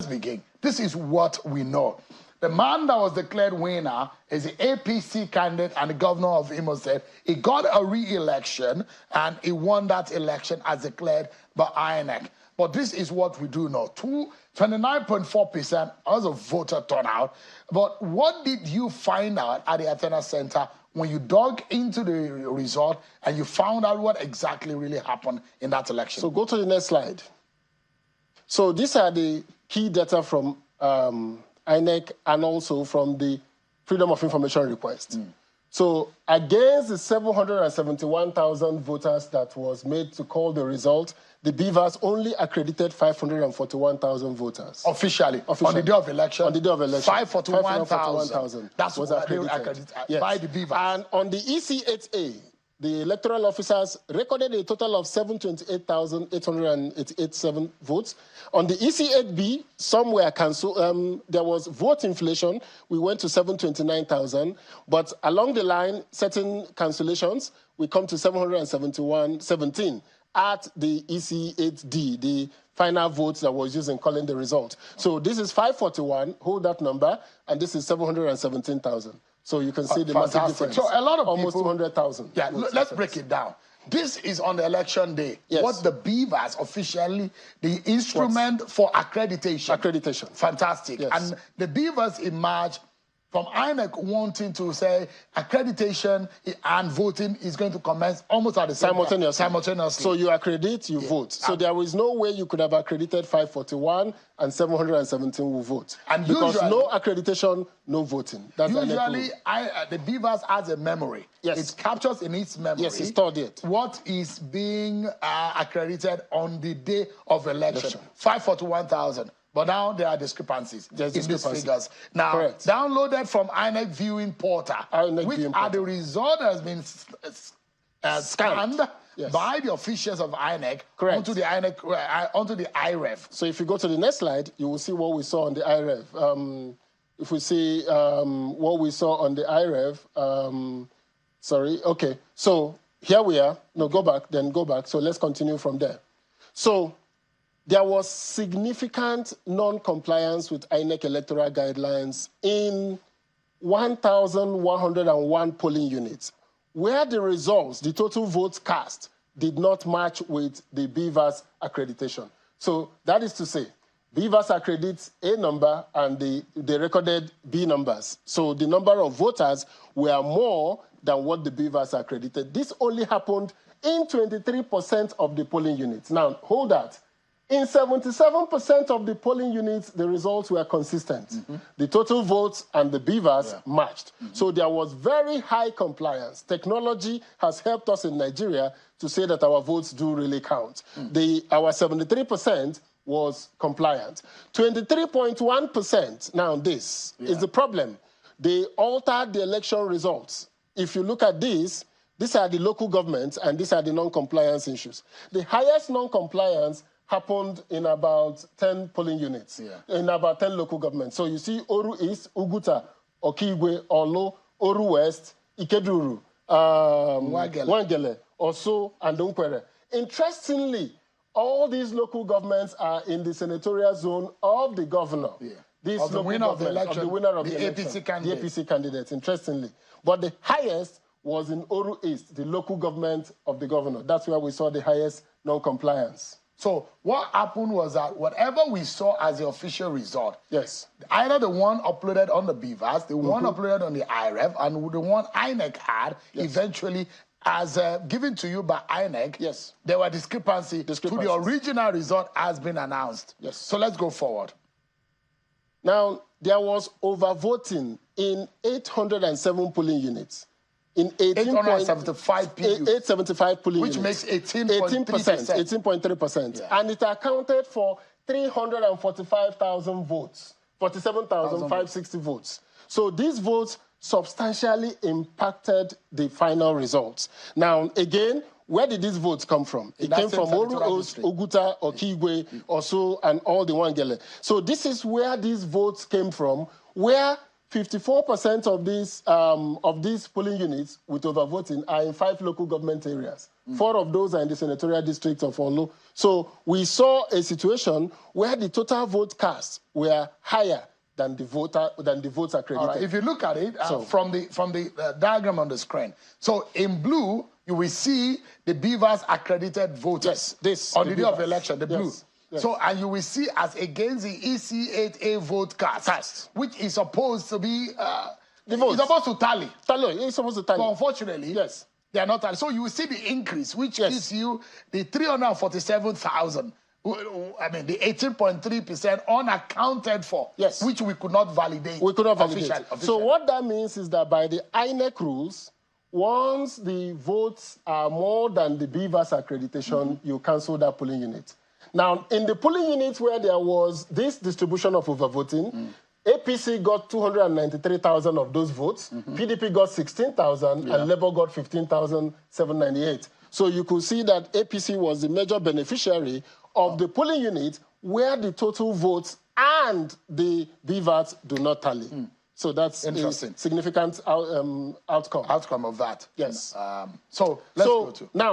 begin. This is what we know. The man that was declared winner is the APC candidate and the governor of IMO said he got a re-election and he won that election as declared by INEC. But this is what we do know. 29.4% was a voter turnout. But what did you find out at the Athena Center when you dug into the result and you found out what exactly really happened in that election? So go to the next slide. So these are the key data from INEC and also from the Freedom of Information request. So against the 771,000 voters that was made to call the result, the Beavers only accredited 541,000 voters. Officially, on the day of election? On the day of election. 541,000. That's what accredited by the Beavers. And on the EC8A, the electoral officers recorded a total of 728,887 votes. On the EC8B, some were cancelled. There was vote inflation. We went to 729,000. But along the line, certain cancellations, we come to 717 at the EC8D, the final votes that was used in calling the result. So this is 541, hold that number, and this is 717,000. So you can see the massive difference. So a lot of almost people, 200,000. Yeah, let's break it down. This is on the election day. Yes. What the Beavers officially, the instrument for accreditation. Accreditation. Fantastic. Yes. And the Beavers emerged from INEC wanting to say accreditation and voting is going to commence almost at the same time. Simultaneously. So you accredit, you vote. So there is no way you could have accredited 541 and 717 will vote. And because usually, no accreditation, no voting. That's usually, the Beavers has a memory. Yes. It captures in its memory. Yes, it's stored it. What is being accredited on the day of election. 541,000. But now there are discrepancies in these figures. Now, downloaded from INEC Viewing Portal, which are the result that has been scanned by the officials of INEC onto the INEC, onto the IREV. So if you go to the next slide, you will see what we saw on the IREV. If we see what we saw on the IREV, sorry, okay. So here we are. No, go back, then go back. So let's continue from there. So there was significant non-compliance with INEC electoral guidelines in 1,101 polling units, where the results, the total votes cast, did not match with the Beavers accreditation. So that is to say, Beavers accredits A number and they recorded B numbers. So the number of voters were more than what the Beavers accredited. This only happened in 23% of the polling units. Now, hold that. In 77% of the polling units, the results were consistent. The total votes and the Beavers matched. So there was very high compliance. Technology has helped us in Nigeria to say that our votes do really count. Our 73% was compliant. 23.1%, now this is the problem. They altered the election results. If you look at this, these are the local governments and these are the non-compliance issues. The highest non-compliance happened in about 10 polling units, in about 10 local governments. So you see Oru East, Uguta, Okigwe, Olo, Oru West, Ikeduru, Wangele, Oso, and Donkwere. Interestingly, all these local governments are in the senatorial zone of the governor. This of the winner of the election, of the winner of the APC candidate. The APC candidate, interestingly. But the highest was in Oru East, the local government of the governor. That's where we saw the highest non-compliance. So what happened was that whatever we saw as the official result, either the one uploaded on the Beavers, the one uploaded on the IREV, and the one INEC had, eventually, as given to you by INEC, there were discrepancies to the original result has been announced. So let's go forward. Now, there was overvoting in 807 polling units. In 875 polling which units. Makes 18.3%. 18.3%. And it accounted for 345,000 votes, 47,560 votes. So these votes substantially impacted the final results. Now, again, where did these votes come from? It came from Oru, Oguta, Okigwe, Oso, and all the Wangele. So this is where these votes came from, where 54% of these polling units with overvoting are in 5 local government areas. 4 of those are in the senatorial district of Olu. So we saw a situation where the total vote cast were higher than the votes accredited. All right, if you look at it from the diagram on the screen, so in blue you will see the Beavers accredited voters. Yes, on the day of election, the blue. Yes. Yes. So, and you will see as against the EC8A vote cast, which is supposed to be the votes. It's supposed to tally. It's supposed to tally. But unfortunately, yes, they are not tallying. So you will see the increase, which gives you the 347,000. I mean, the 18.3% unaccounted for, which we could not validate. We could not validate. Officially. So what that means is that by the INEC rules, once the votes are more than the Beavers accreditation, you cancel that polling unit. Now, in the polling units where there was this distribution of overvoting, APC got 293,000 of those votes, PDP got 16,000, and Labour got 15,798. So you could see that APC was the major beneficiary of the polling unit where the total votes and the BVATs do not tally. So that's interesting. A significant outcome. Outcome of that. Yes. So let's go to... Now,